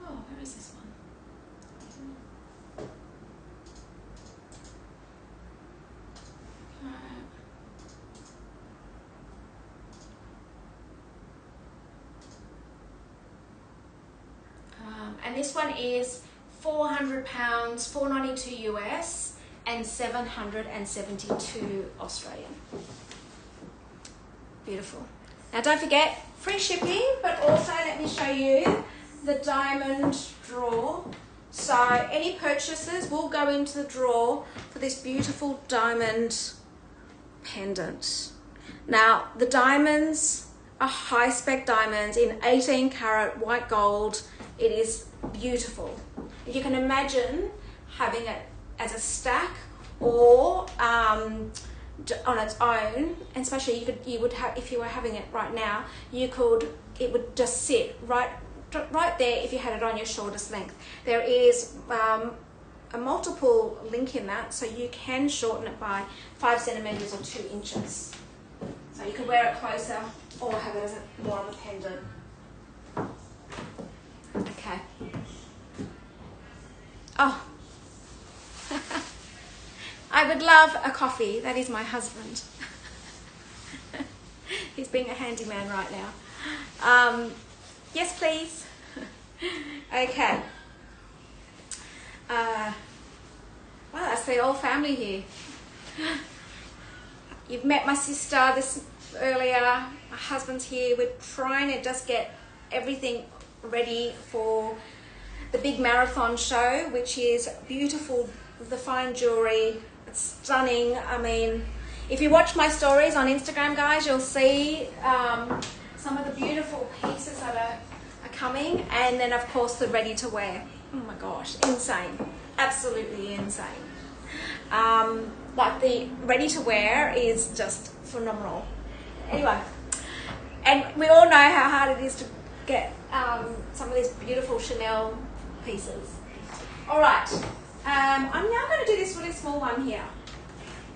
Oh, where is this one? And this one is £400, 492 US and 772 Australian. Beautiful. Now don't forget, free shipping, but also let me show you the diamond drawer. So any purchases will go into the drawer for this beautiful diamond pendant. Now the diamonds are high spec diamonds in 18 karat white gold. It is beautiful. You can imagine having it as a stack or on its own, and especially you would have, if you were having it right now, it would just sit right there if you had it on your shouldest length. There is a multiple link in that, so you can shorten it by 5 centimeters or 2 inches. So you can wear it closer or have it as more of a pendant. Okay. Oh. I would love a coffee. That is my husband. He's being a handyman right now. Yes, please. Okay. Well, that's the whole family here. You've met my sister earlier. My husband's here. We're trying to just get everything ready for the big marathon show, which is beautiful. The fine jewelry, it's stunning. I mean, if you watch my stories on Instagram, guys, you'll see some of the beautiful pieces that are coming, and then of course the ready to wear. Oh my gosh, insane, absolutely insane. Like the ready to wear is just phenomenal. Anyway, and we all know how hard it is to get some of these beautiful Chanel pieces. All right, I'm now going to do this really small one here.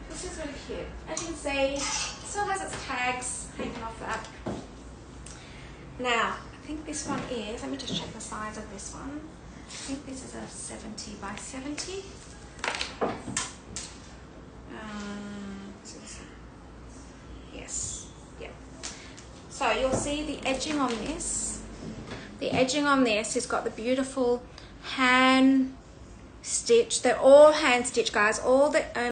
This is really cute. As you can see, it still has its tags hanging off that. Now, I think this one is, let me just check the size of this one. I think this is a 70 by 70. Yes, yeah. So you'll see the edging on this. The edging on this has got the beautiful hand stitch. They're all hand stitch, guys. All the